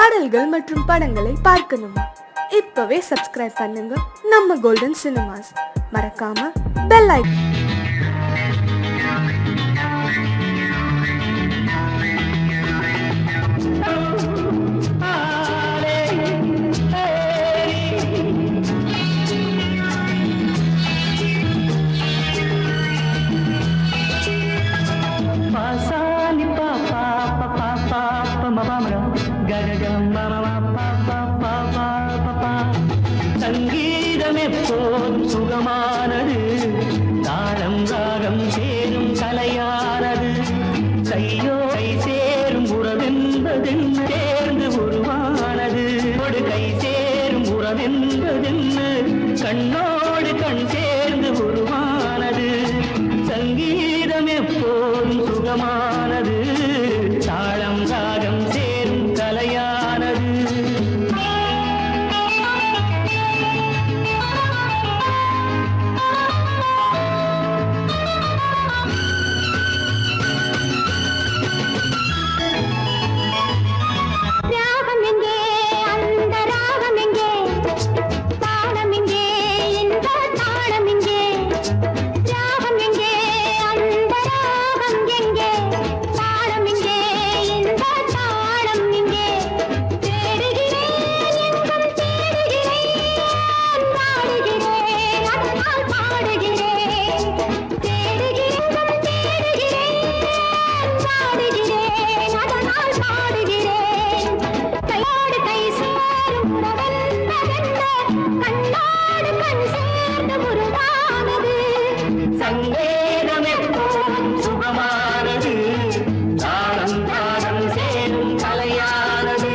பாடல்கள் மற்றும் படங்களை பார்க்கணுமா? இப்பவே சப்ஸ்கிரைப் பண்ணுங்க நம்ம கோல்டன் சினிமாஸ். மறக்காம பெல் ஐகான். சங்கீதம் எப்போதும் சுகமானது, தாளம் ராகம் சேரும் கலையானது. கையோ கை சேரும் உறவென்பதென்ன, சேர்ந்து உருவானது. கை சேரும் உறவென்பதென்ன, கண்ணோடு கண் சேர்ந்து உருவானது. சங்கீதம் எப்போதும் சுகமானது, தாளம் ராகம் சேரும் கலையானது. சங்கீதம் எப்போதும் சுகமானது, தாளம் ராகம் சேரும் கலையானது.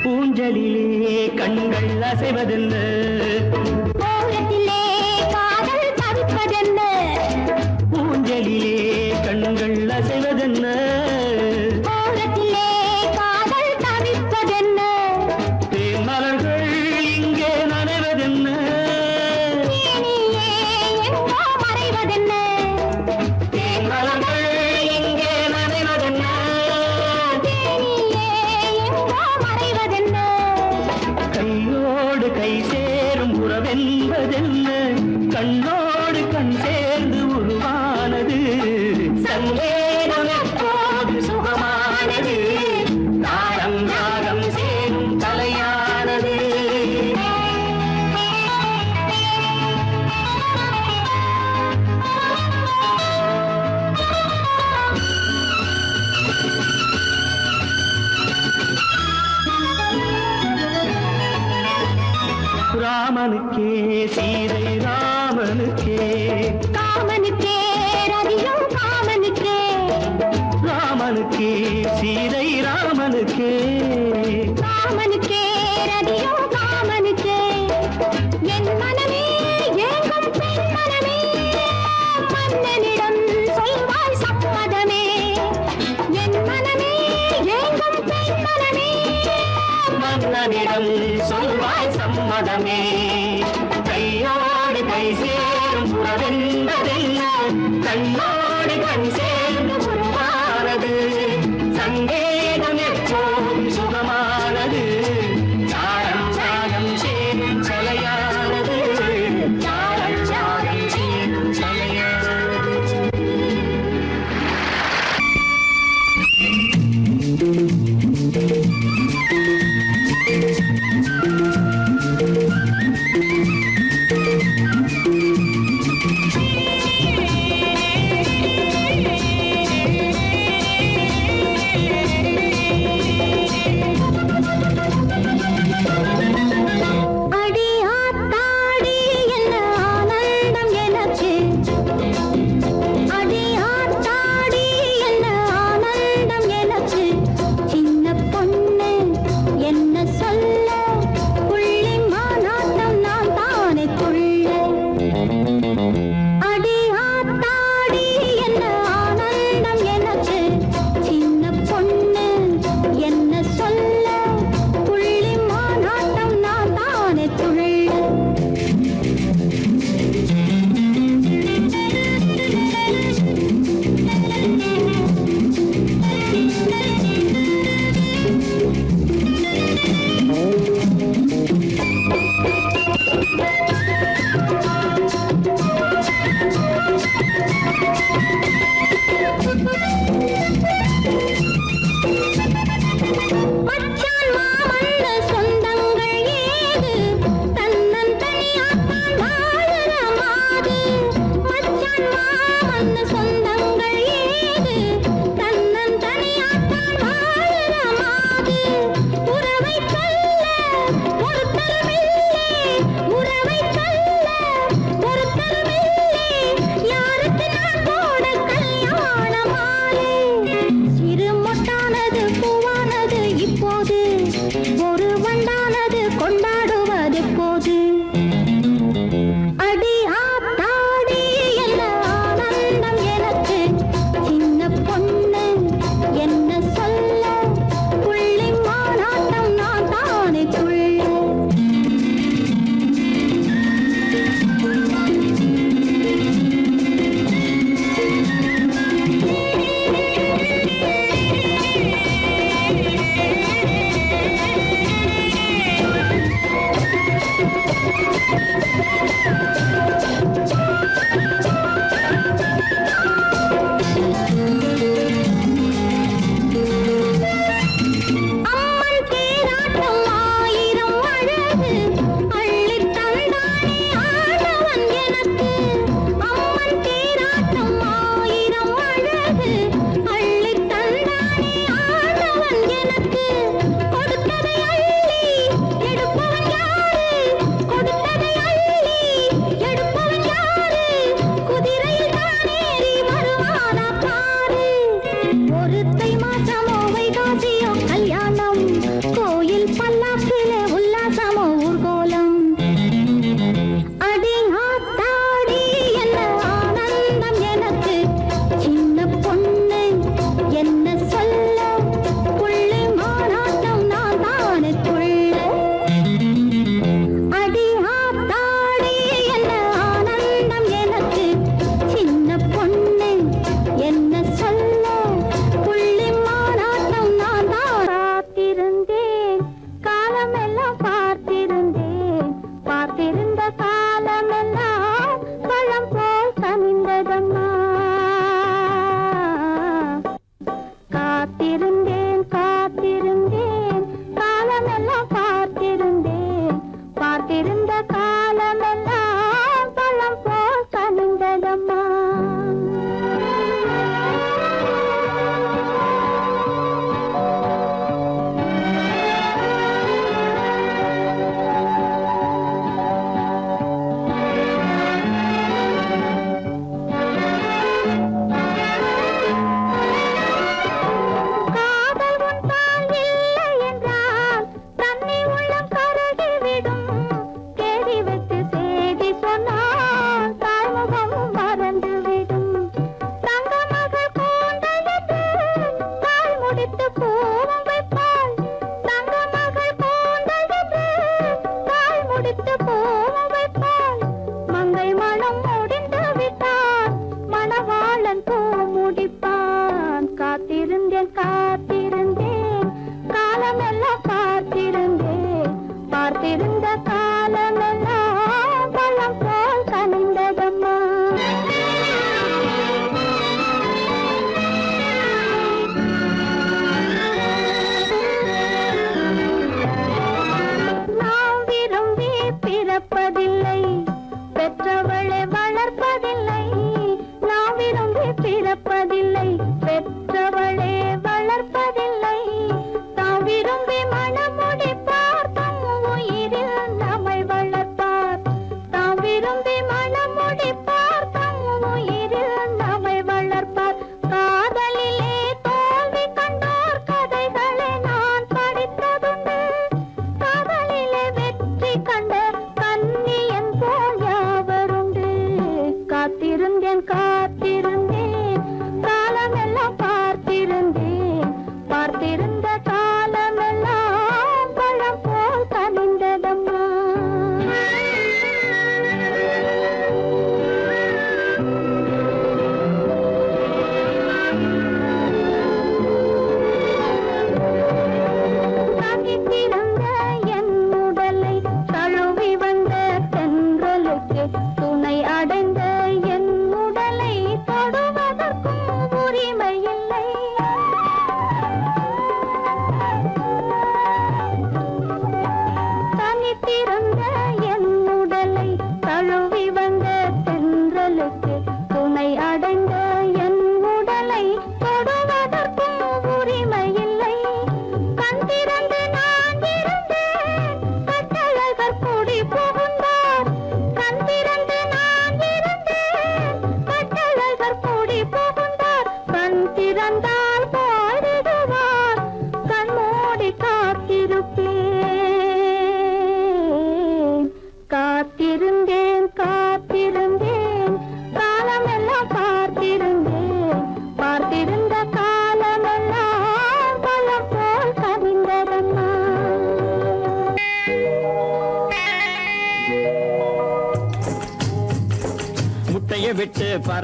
பூஞ்சலிலே கண்கள் அசைவதென்ன, ஓரத்திலே காதல் தவிப்பதென்ன. பூஞ்சலிலே கண்கள் அசைவதென்ன, ஓரத்திலே காதல் தவிப்பதென்ன. தேன்மலர்கள் இங்கே நனைவதென்ன, தேனியே எங்கோ மறைவதென்ன. தேன்மலர்கள் இங்கே நனைவதென்ன. தேனியே எங்கோ மறைவதென்ன. கையோடு கை சேரும் உறவென்பதென்ன, கண்ணோடு கண் சேர்ந்து உருவானது. சங்கீதம் எப்போது சுகமானது, தாளம் ராகம் சேரும் கலையானது. ராமனுக்கே சீதை ராமனுக்கே, காமனுக்கே ரதியும் காமனுக்கே. ராமனுக்கே சீதை ராமனுக்கே, காமனுக்கே ரதியும் காமனுக்கே. என் மனமே ஏங்கும் பெண் மனமே, மன்னனிடம் சொல்வாய் சம்மதமே. என் மனமே ஏங்கும் பெண் மனமே, மன்னனிடம் சொல்வாய் சம்மதமே. கையோடு கை சேரும் உறவென்பதென்ன, கண்ணோடு கண் சேர்ந்து உருவானது. சங்கீதம் எப்போதும் சுகமானது, தாளம் ராகம் சேரும் கலையானது. தாளம் ராகம் சேரும் கலையானது.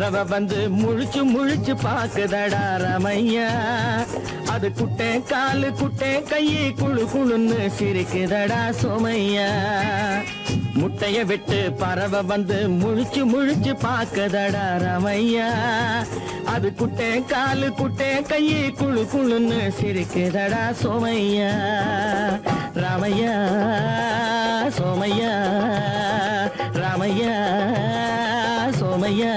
பறவை வந்து முழிச்சு முழிச்சு பாக்குதடா ரமையா. அது குட்டை காலு குட்டை கையை குழு குழுன்னு சிரிக்குதடா சோமையா. முட்டைய விட்டு பறவை வந்து முழிச்சு முழிச்சு பாக்குதடா ரமையா. அது குட்டை காலு குட்டை கையை குழு குழுன்னு சிரிக்குதடா சோமையா. ராமையா சோமையா ராமையா சோமையா.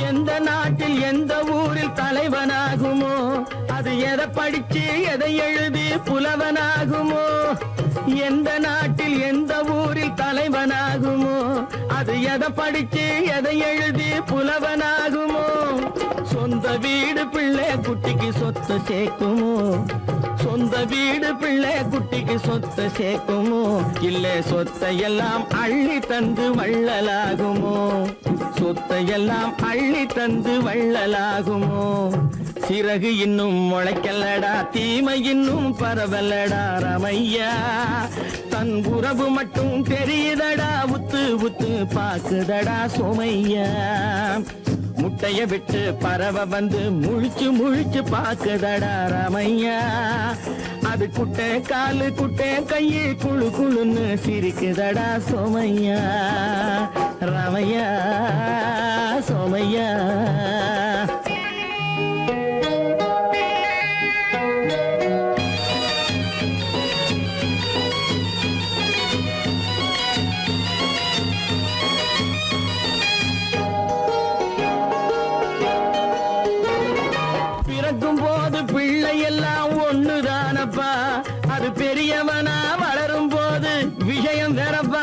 எந்த நாட்டில் எந்த ஊரில் தலைவனாகுமோ, அது எதை படிச்சு எதை எழுதி புலவனாகுமோ. எந்த நாட்டில் எந்த ஊரில் தலைவனாகுமோ, அது எதை படிச்சு எதை எழுதி புலவனாகுமோ. சொந்த வீடு பிள்ளை குட்டிக்கு சொத்து சேர்க்குமோ, சொந்த வீடு பிள்ளை குட்டிக்கு சொத்து சேர்க்குமோ. இல்ல சொத்தையெல்லாம் அள்ளி தந்து வள்ளலாகுமோ, சொத்தையெல்லாம் அள்ளி தந்து வள்ளலாகுமோ. சிறகு இன்னும் முளைக்கல்லடா, தீமை இன்னும் பரவலடா ரமையா. தன் உறவு மட்டும் தெரியுதடா, உத்து உத்து பாக்குதடா சோமையா. முட்டைய விட்டு பறவை வந்து முழிச்சு முழிச்சு பாக்குதடா ரமையா. அது குட்டை காலு குட்டை கையை குழு குழுன்னு சிரிக்குதடா சோமையா. ரமையா சோமையா. பிறக்கும் போது பிள்ளை எல்லாம் ஒண்ணுதானப்பா, அது பெரியவனா வளரும் போது விஷயம் வேறப்பா.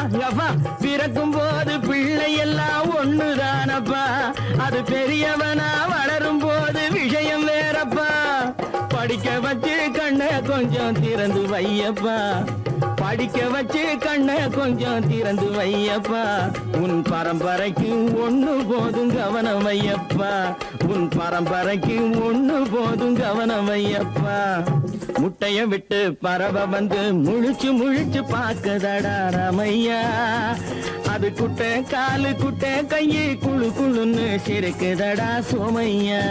பிறக்கும் போது பிள்ளை எல்லாம் ஒண்ணுதானப்பா, அது பெரியவனா வளரும் போது விஷயம் வேறப்பா. படிக்க வச்சு கண்ண கொஞ்சம் திறந்து வையப்பா, படிக்க வச்சு கண்ண கொஞ்சம் திறந்து வையப்பா. உன் பரம்பரைக்கு ஒண்ணு போதும் கவனம் வையப்பா, உன் பரம்பரைக்கு ஒண்ணு போதும் கவனம் வையப்பா. முட்டைய விட்டு பறவை வந்து முழிச்சு முழிச்சு பாக்குதடா ரமையா. அது குட்டை காலு குட்டை கையை குழு குழுன்னு சிரிக்குதடா சோமையா.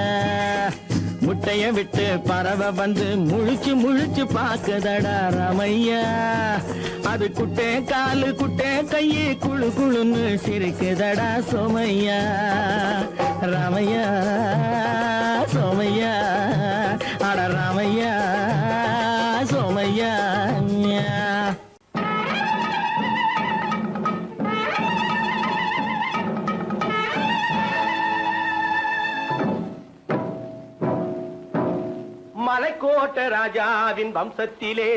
முட்டைய விட்டு பறவை வந்து முழிச்சு முழிச்சு பாக்குதடா ரமையா. அது குட்டை காலு குட்டை கையை குழு குழுன்னு சிரிக்குதடா சோமையா. ராமையா சோமையா. அட ராமையா சோமையா. மலைக்கோட்ட ராஜாவின் வம்சத்திலே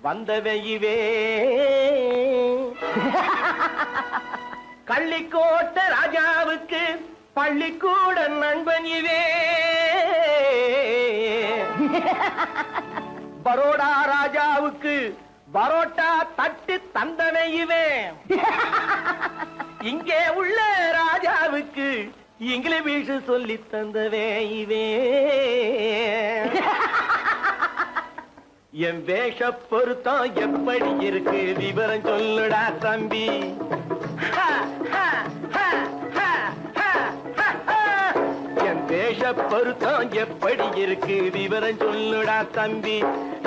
வந்தவையுவே, கள்ளிக்கோட்ட ராஜாவுக்கு பள்ளிக்கூட நண்பன் இவே. பரோடா ராஜாவுக்கு பரோட்டா தட்டு தந்தனையுவே. இங்கே உள்ள ராஜாவுக்கு இங்கிலீஷ் சொல்லி தந்தவே இவே. என் வேஷ பொருத்தம் எப்படி இருக்கு விவரம் சொல்லுடா தம்பி. என் வேஷ பொருத்தம் எப்படி இருக்கு விவரம் சொல்லுடா தம்பி.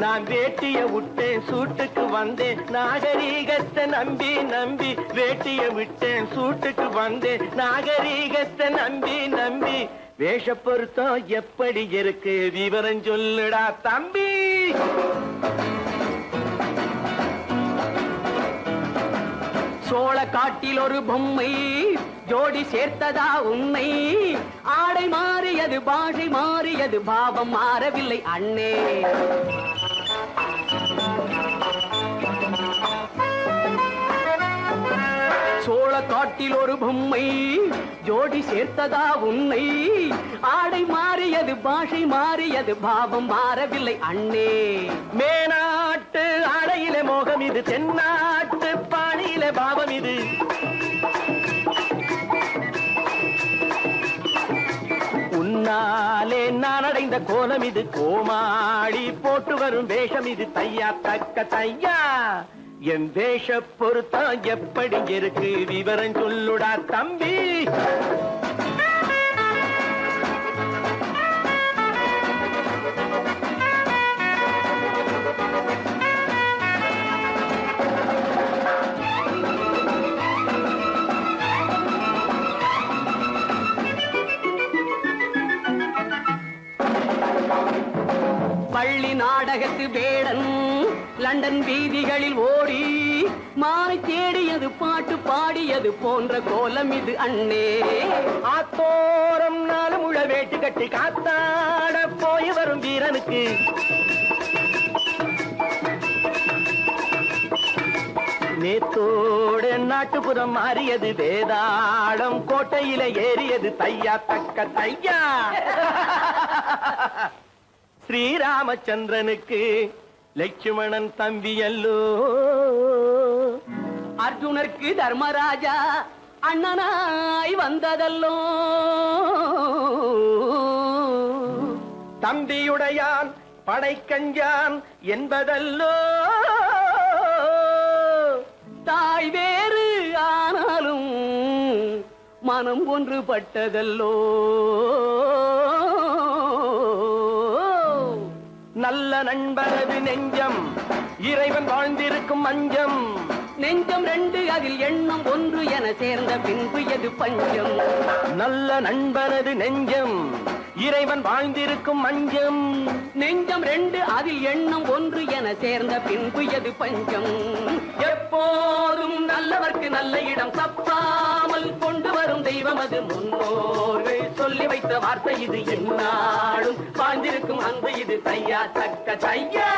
நான் வேட்டிய விட்டேன் சூட்டுக்கு வந்தேன் நாகரீகத்தை நம்பி நம்பி. வேட்டிய விட்டேன் சூட்டுக்கு வந்தேன் நாகரீகத்தை நம்பி நம்பி. வேஷ பொருத்தம் எப்படி இருக்கு விவரம் சொல்லுடா தம்பி. சோழ காட்டில் ஒரு பொம்மை ஜோடி சேர்த்ததா உண்மை. ஆடை மாறியது பாஷை மாறியது பாவம் மாறவில்லை அண்ணே. சோழ காட்டில் ஒரு பொம்மை ஜோடி சேர்த்ததா உன்னை. ஆடை மாறியது பாஷை மாறியது பாவம் மாறவில்லை அண்ணே. மேனாட்டு ஆடையிலே மோகம் இது தென்னாட்டு பாணி நெஞ்சிலே பாவம் இது உன்னாலே நான் அடைந்த கோலம் இது கோமாளி போட்டு வரும் வேஷம் இது தையா தக்க தையா என் வேஷ பொருத்தம் எப்படி இருக்கு விவரம் சொல்லுடா தம்பி பள்ளி நாடகத்து வேடன் லண்டன் வீதிகளில் ஓடி மாலை தேடியது பாட்டு பாடியது போன்ற கோலம் இது அண்ணே ஆத்தோரம் நாலு முழ வேட்டு கட்டி காத்தாட போய் வரும் வீரனுக்கு நேத்தோடு நாட்டுப்புறம் மாறியது வேதாளம் கோட்டையில ஏறியது தையா தக்க தையா ஸ்ரீராமச்சந்திரனுக்கு லட்சுமணன் தம்பி அல்லோ அர்ஜுனருக்கு தர்மராஜா அண்ணனாய் வந்ததல்லோ தம்பியுடையான் படைக்கஞ்சான் என்பதல்லோ தாய் வேறு ஆனாலும் மனம் ஒன்றுபட்டதல்லோ நல்ல நண்பரது நெஞ்சம் இறைவன் வாழ்ந்திருக்கும் மஞ்சம் நெஞ்சம் ரெண்டு அதில் எண்ணம் ஒன்று என சேர்ந்த பின்பு எது பஞ்சம் நல்ல நண்பரது நெஞ்சம் இறைவன் வாழ்ந்திருக்கும் மஞ்சம் நெஞ்சம் ரெண்டு அதில் எண்ணம் ஒன்று என சேர்ந்த பின்பு எது பஞ்சம் எப்போதும் நல்லவர்க்கு நல்ல இடம் தப்பாமல் கொண்டு வரும் தெய்வம் அது முன்னோர்கள் சொல்லி வைத்த வார்த்தை இது என்னாலும் வாழ்ந்திருக்கும் அன்பு இது தையா தக்க தையா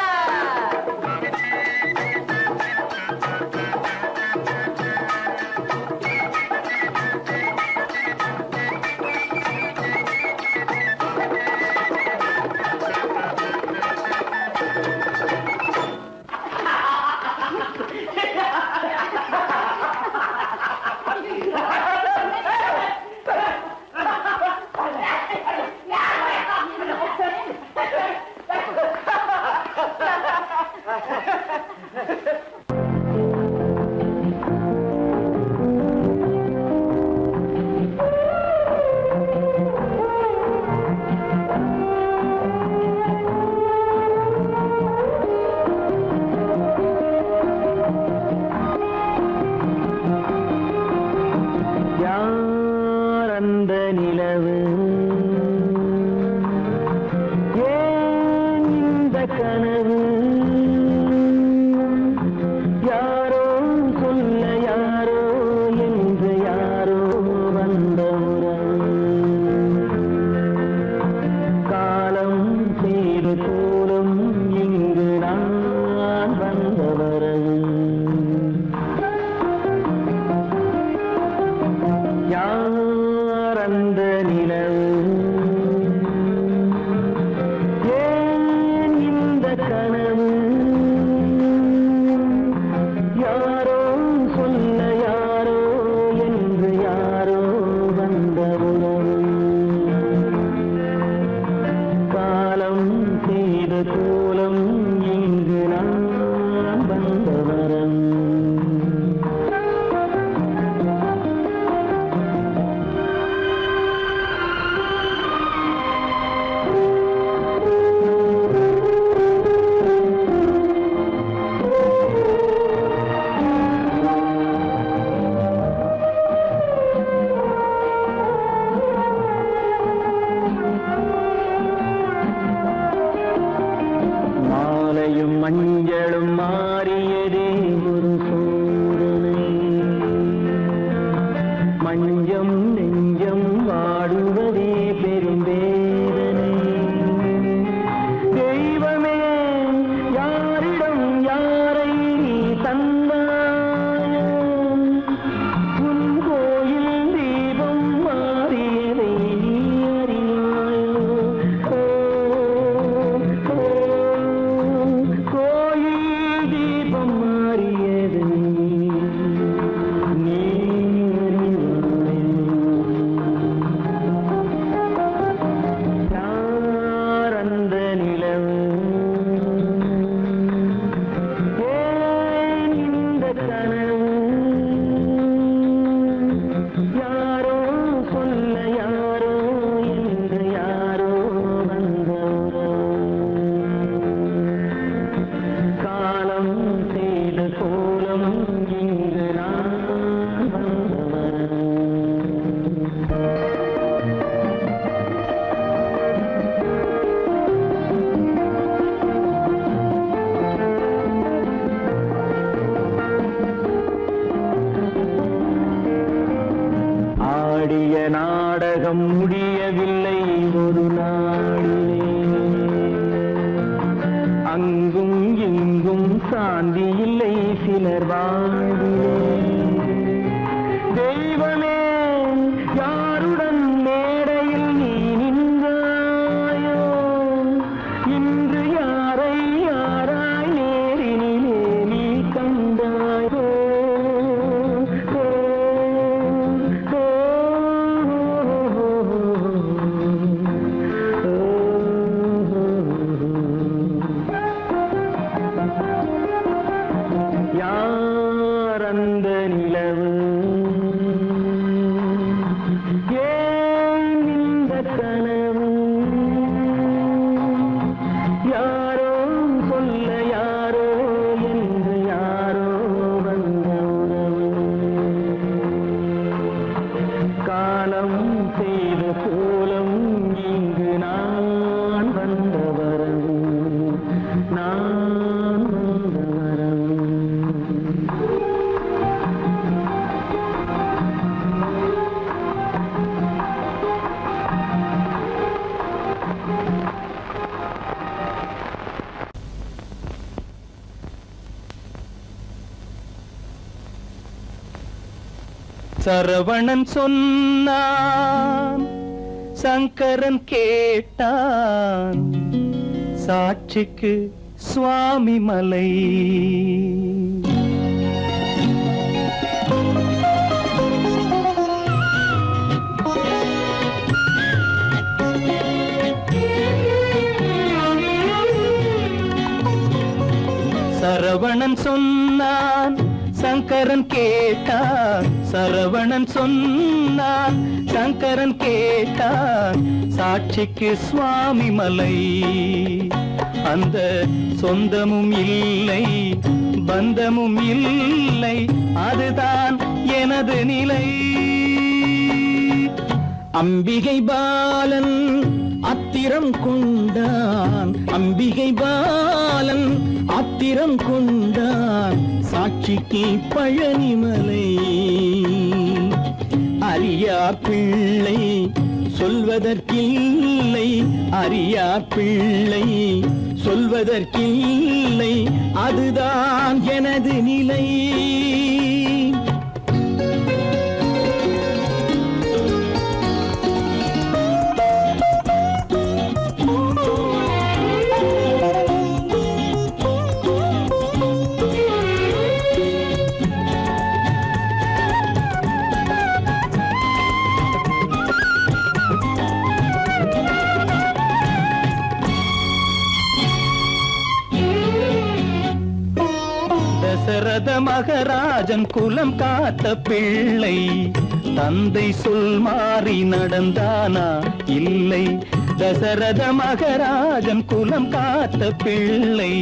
உலகம் முடியவில்லை ஒரு நாளிலே. அங்கும் இங்கும் சாந்தி இல்லை சிலர் வாழ்விலே. தெய்வமே யாருடன் மேடையில் நீ நின்றாயோ, இன்று யாரை யாராய் நேரினிலே நீ கண்டாயோ. யார் அந்த நிலவு, ஏன் இந்த கனவு, யாரோ சொல்ல யாரோ என்று யாரோ வந்த உறவு. காலம் செய்த கோலம் இங்கு நான் வந்த வரவு, நான் வந்த வரவு. சரவணன் சொன்னான், சங்கரன் கேட்டான், சாட்சிக்கு சுவாமி மலை. சரவணன் சொன்னான், சங்கரன் கேட்டான், சரவணன் சொன்னான், சங்கரன் கேட்டான், சாட்சிக்கு சுவாமி மலை. அந்த சொந்தமும் இல்லை பந்தமும் இல்லை, அதுதான் எனது நிலை. அம்பிகை பாலன் அத்திரம் கொண்டான், அம்பிகை பாலன் ஆத்திரம் கொண்டான், சாட்சிக்கு பழனிமலை. அறியா பிள்ளை சொல்வதற்கில்லை, அறியா பிள்ளை சொல்வதற்கில்லை, அதுதான் எனது நிலை. தசரத மகராஜன் குலம் காத்த பிள்ளை, தந்தை சொல் மாறி நடந்தானா இல்லை. தசரத மகராஜன் குலம் காத்த பிள்ளை,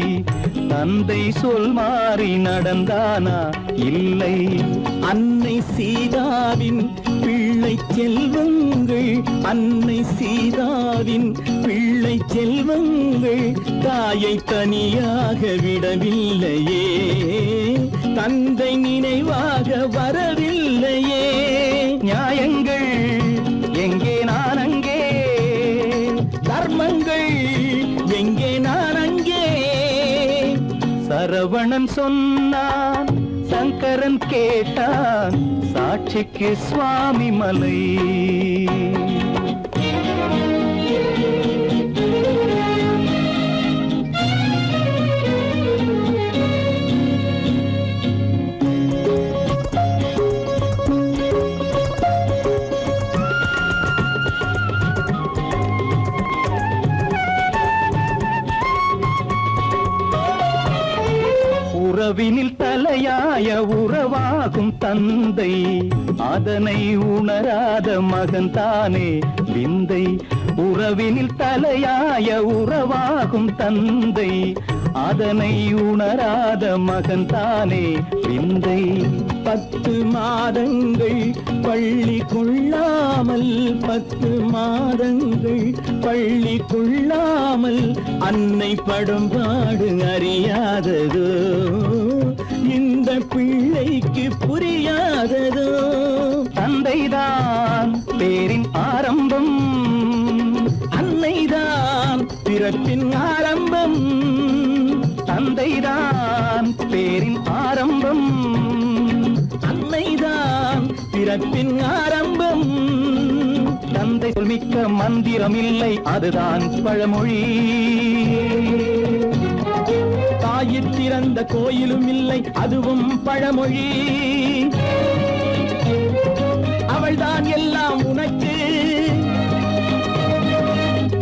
தந்தை சொல் மாறி நடந்தானா இல்லை. அன்னை சீதாவின் பிள்ளை செல்வங்கள், அன்னை சீதாவின் பிள்ளை செல்வங்கள் தாயை தனியாக விடவில்லையே, தந்தை நினைவாக வரவில்லையே. நியாயங்கள் எங்கே நான் அங்கே, தர்மங்கள் எங்கே நான் அங்கே. சரவணன் சொன்னான், சங்கரன் கேட்டான், சாட்சிக்கு சுவாமி மலை. உறவினில் தலையாய உறவாகும் தந்தை, அதனை உணராத மகன் தானே விந்தை. உறவினில் தலையாய உறவாகும் தந்தை, அதனை உணராத மகன் தானே விந்தை. 10 மாதங்கள் பள்ளி கொள்ளாமல், 10 மாதங்கள் பள்ளி கொள்ளாமல் அன்னை படும் பாடு அறியாததோ, இந்த பிள்ளைக்கு புரியாததோ. தந்தைதான் பேரின் ஆரம்பம், அன்னைதான் பிறப்பின் ஆரம்பம், தந்தைதான் பேரின் ஆரம்பம், அன்னைதான் பிறப்பின் ஆரம்பம். தந்தை சொல்மிக்க மந்திரம் இல்லை, அதுதான் பழமொழி. தாயிற் திறந்த கோயிலும் இல்லை, அதுவும் பழமொழி. அவள்தான் எல்லாம் உனக்கு,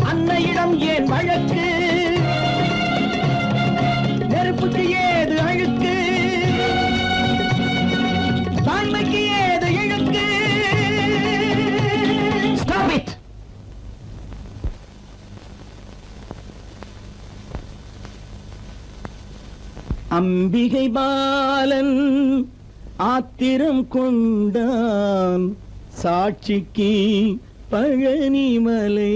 அன்னையிடம் ஏன் வழக்கு? நெருப்புக்கு ஏது அழுக்கு, தாய்மைக்கு ஏது இழுக்கு? Stop it! அம்பிகை பாலன் ஆத்திரம் கொண்டான், சாட்சிக்கு பழனிமலை.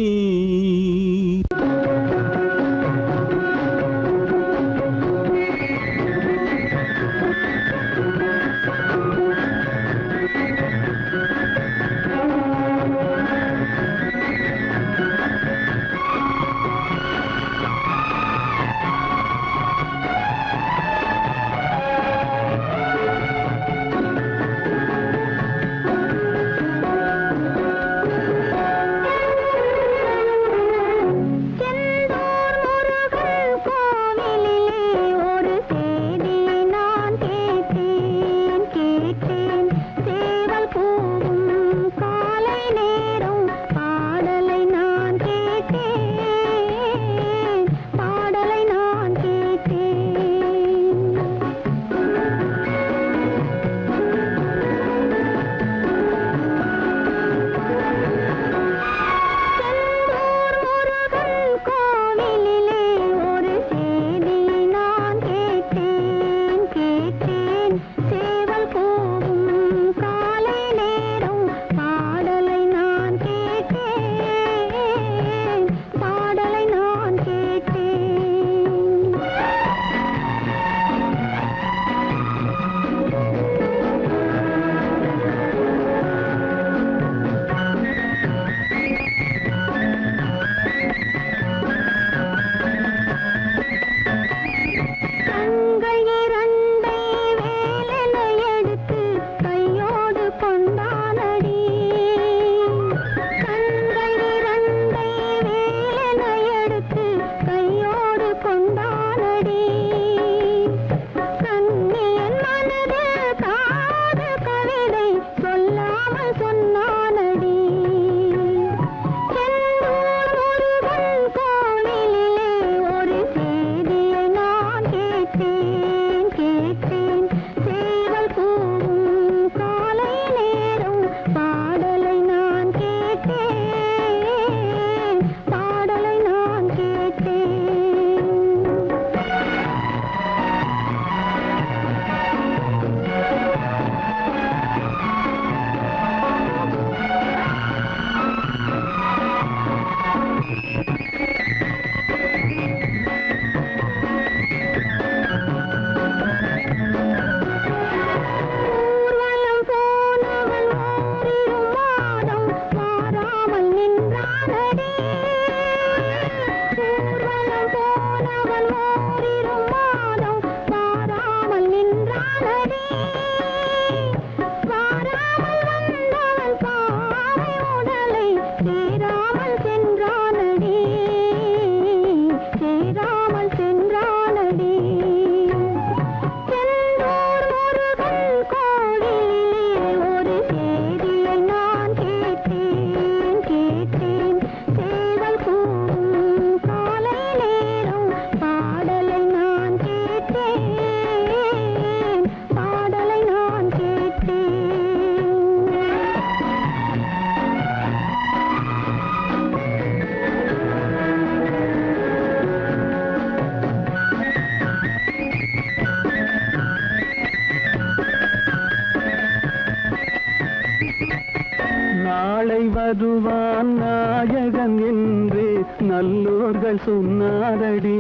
வருவான் நாயகன் என்று நல்லோர்கள் சொன்னாரடி.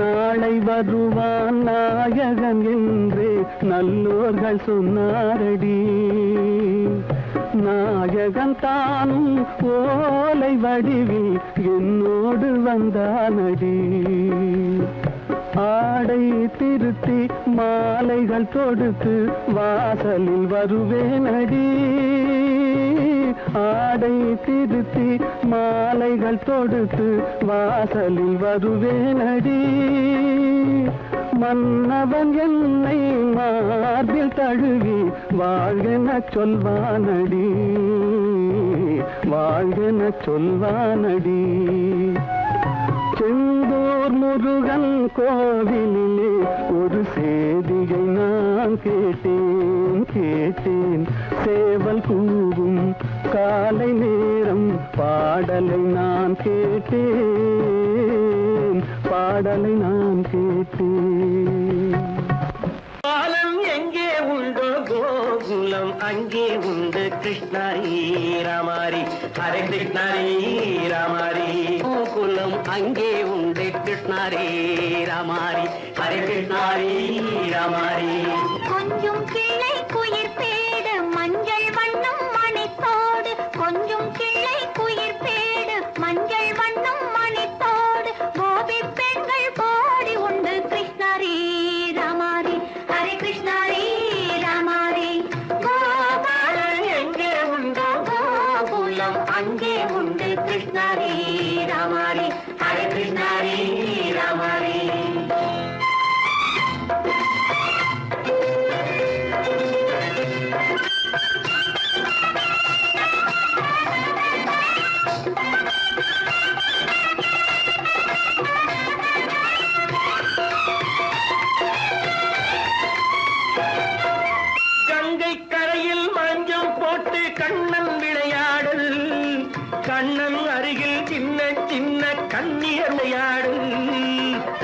நாளை வருவான் நாயகன் என்று நல்லோர்கள் சொன்னாரடி. நாயகன் தானும் ஓலை வடிவில் என்னோடு வந்தானடி. ஆடை திருத்தி மாலைகள் தொடுத்து வாசலில் வருவேனடி. ஆடை திருத்தி மாலைகள் தொடுத்து வாசலில் வருவேனடி. மன்னவன் என்னை மார்பில் தழுவி வாழ்கென சொல்வானடி. வாழ்கென சொல்வானடி. செந்தூர் முருகன் கோவிலிலே ஒரு சேதியை நான் கேட்டேன். சேவல் கூவும் காலை நேரம் பாடலை நான் கேட்டேன். பாலம் எங்கே உண்டோ கோகுலம் அங்கே உண்டு கிருஷ்ணாரி ராமாரி. ஹரே கிருஷ்ணாரி ராமாரி. கோகுலம் அங்கே உண்டு கிருஷ்ணாரே ராமாரி. ஹரே கிருஷ்ணாரி ராமாரி. கொஞ்சம் கிளை குயிர் பேடு மஞ்சள் வண்ணம் மணித்தோடு. கொஞ்சம் கிளை குயிர் பேடு மஞ்சள் வண்ணம் மணித்தோடு. கோபி பெண்கள் கோடி உண்டு கிருஷ்ணாரி ராமாரி. ஹரே கிருஷ்ணாரி ராமாரி. கோபாலன் எங்கே உண்டோ கோகுலம் அங்கே உண்டு கிருஷ்ணாரி ராமாரி. ஹரே கிருஷ்ணாரி ராமாரி. கங்கை கரையில் மஞ்சள் போட்டு கண்ணன் விளையாடல். கண்ணன் அருகில் சின்ன சின்ன கண்ணியர் விளையாடல்.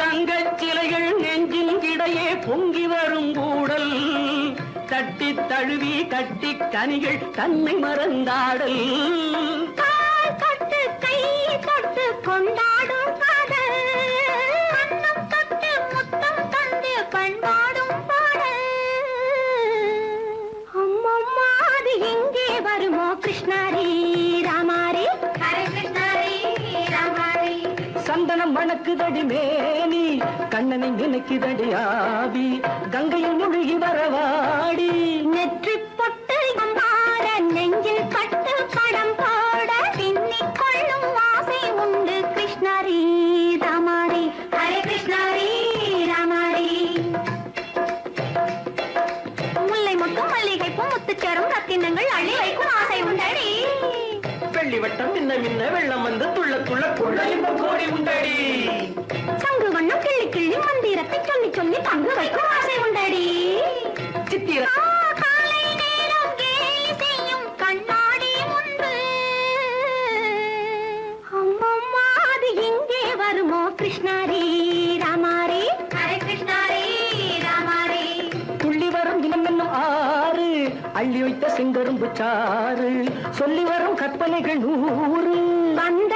தங்கச் சிலைகள் நெஞ்சின் இடையே பொங்கி வரும் கூடல். தட்டி தழுவி கட்டி கனிகள் தன்னை மறந்தாடல். கால் தொட்டு கை தொட்டு கொண்டாடும் காதல். கண்ணம் தொட்டு முத்தம் தந்து பண்பாடும் பாடல். அம்மம்மா அது எங்கே வருமோ கிருஷ்ணாரி ராமாரி. ஹரே கிருஷ்ணாரி ராமாரி. சந்தனம் மணக்குதடி மேனி கண்ணனை நினைக்குதடி ஆவி. கங்கையில் முழுகி வரவாடி. நெற்றி பொட்டு அம்பார நெஞ்சில் பட்டு படம் போட பின்னிக் கொள்ளும் ஆசை உண்டு கிருஷ்ணாரி ராமாரி. ஹரே கிருஷ்ணாரி ராமாரி. முல்லை மொட்டும் மல்லிகை பூ முத்துச்சரம் ரத்தினங்கள் அள்ளி வைக்கும் ஆசை உண்டடி. வெள்ளி வட்டம் மின்ன மின்ன வெள்ளம் வந்து துள்ள துள்ள கொள்ள இன்பம் கோடி உண்டடி. சங்கு வண்ணம் கிள்ளி கிள்ளி மந்திரத்தை சொல்லி சொல்லி பங்கு வைக்கும் ஆசை உண்டடி. சித்திர காலை நேரம் கேலி செய்யும் கண்ணாடி முன்பு. அம்மம்மா அது எங்கே வருமோ கிருஷ்ணாரி ராமாரி. ஹரே கிருஷ்ணாரி ராமாரி. துள்ளி வரும் தினம் என்னும் ஆறு அள்ளி வைத்த செங்கரும்பு சாறு. சொல்லி வரும் கற்பனைகள் 100. வந்த